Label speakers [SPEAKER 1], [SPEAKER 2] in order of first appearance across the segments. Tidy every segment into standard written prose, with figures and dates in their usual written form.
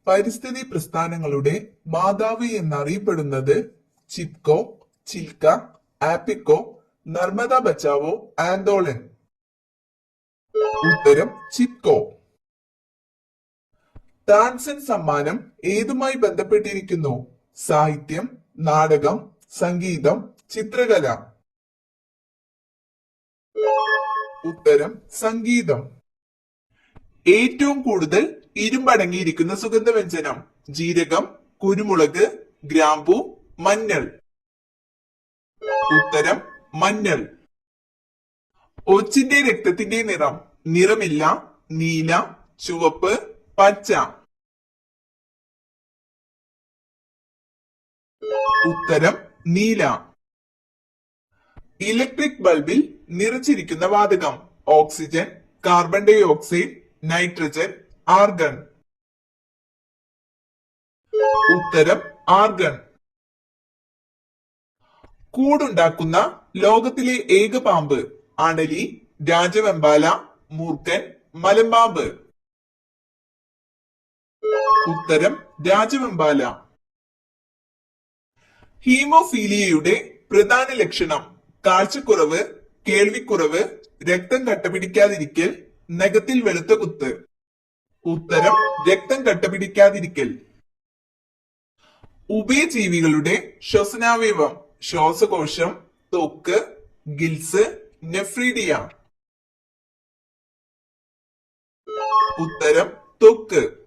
[SPEAKER 1] പരിസ്ഥിതി പ്രസ്ഥാനങ്ങളുടെ മാതാവ് എന്നറിയപ്പെടുന്നത് ചിപ്കോ, ചിൽക്ക, ആപ്പിക്കോ, നർമ്മദ ബച്ചാവോ ആന്തോളൻ. ഉത്തരം ചിപ്കോ. താൻസൻ സമ്മാനം ഏതുമായി ബന്ധപ്പെട്ടിരിക്കുന്നു? സാഹിത്യം, നാടകം, സംഗീതം, ചിത്രകല. ഉത്തരം സംഗീതം. ഏറ്റവും കൂടുതൽ ഇരുമ്പടങ്ങിയിരിക്കുന്ന സുഗന്ധവ്യഞ്ജനം? ജീരകം, കുരുമുളക്, ഗ്രാമ്പു, മഞ്ഞൾ. ഉത്തരം മഞ്ഞൾ. ഒച്ചിന്റെ രക്തത്തിന്റെ നിറം? നിറമില്ല, നീല, ചുവപ്പ്, പച്ച. ഉത്തരം നീല. ഇലക്ട്രിക് ബൾബിൽ നിറച്ചിരിക്കുന്ന വാതകം? Oxygen, carbon dioxide, nitrogen, argon. ഉത്തരം ആർഗൺ. കൂടുണ്ടാക്കുന്ന ലോകത്തിലെ ഏക പാമ്പ്? അണലി, രാജവെമ്പാല, മൂർഖൻ, മലമ്പാമ്പ്. ഉത്തരം രാജവെമ്പാല. ഹീമോഫീലിയയുടെ പ്രധാന ലക്ഷണം? കാഴ്ചക്കുറവ്, കേൾവിക്കുറവ്, രക്തം കട്ടപിടിക്കാതിരിക്കൽ, നഖത്തിൽ വെളുത്ത കുത്ത്. ഉത്തരം രക്തം കട്ടപിടിക്കാതിരിക്കൽ. ഉഭയജീവികളുടെ ശ്വസനാവയവം? ശ്വാസകോശം, ത്വക്ക്, ഗിൽസ്, നെഫ്രീഡിയ. ഉത്തരം ത്വക്ക്.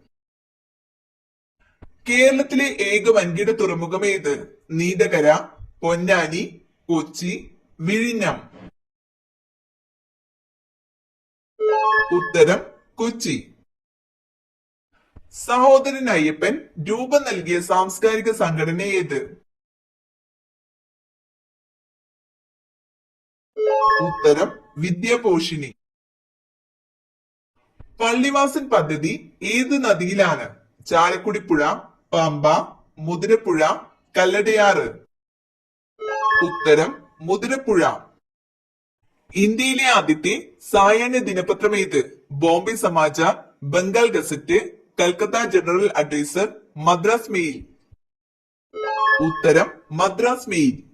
[SPEAKER 1] കേരളത്തിലെ ഏക വൻകിട തുറമുഖം ഏത്? നീണ്ടകര, പൊന്നാനി, കൊച്ചി, വിഴിഞ്ഞം. ഉത്തരം കൊച്ചി. സഹോദരൻ അയ്യപ്പൻ രൂപം നൽകിയ സാംസ്കാരിക സംഘടന ഏത്? ഉത്തരം വിദ്യാപോഷിണി. പള്ളിവാസൻ പദ്ധതി ഏത് നദിയിലാണ്? ചാലക്കുടിപ്പുഴ, പമ്പ, മുതിരപ്പുഴ, കല്ലടയാറ്. ഉത്തരം മുതിരപ്പുഴ. ഇന്ത്യയിലെ ആദ്യത്തെ സായാഹ്ന ദിനപത്രം ഏത്? Bombay Samachar, Bengal gazette, Calcutta general adviser, Madras mail. ഉത്തരം മദ്രാസ് മെയിൽ.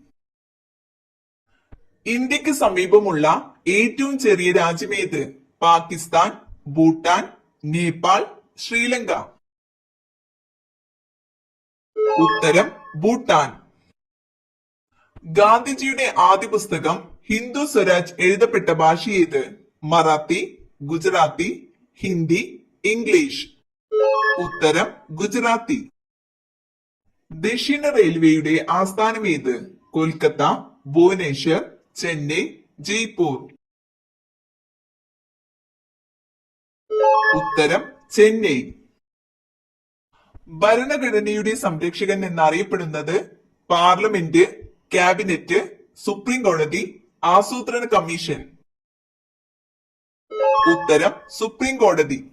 [SPEAKER 1] ഇന്ത്യക്ക് സമീപമുള്ള ഏറ്റവും ചെറിയ രാജ്യം ഏത്? പാകിസ്ഥാൻ, ഭൂട്ടാൻ, നേപ്പാൾ, ശ്രീലങ്ക. ഉത്തരം ഭൂട്ടാൻ. ഗാന്ധിജിയുടെ ആദ്യ പുസ്തകം ഹിന്ദു സ്വരാജ് എഴുതപ്പെട്ട ഭാഷ ഏത്? മറാത്തി, ഗുജറാത്തി, ഹിന്ദി, ഇംഗ്ലീഷ്. ഉത്തരം ഗുജറാത്തി. ദക്ഷിണ റെയിൽവേയുടെ ആസ്ഥാനം ഏത്? കൊൽക്കത്ത, ഭുവനേശ്വർ, ചെന്നൈ, ജയ്പൂർ. ഉത്തരം ചെന്നൈ. ഭരണഘടനയുടെ സംരക്ഷകൻ എന്നറിയപ്പെടുന്നത്? പാർലമെന്റ്, ക്യാബിനറ്റ്, സുപ്രീം കോടതി, ആസൂത്രണ കമ്മീഷൻ. ഉത്തരം സുപ്രീം കോടതി.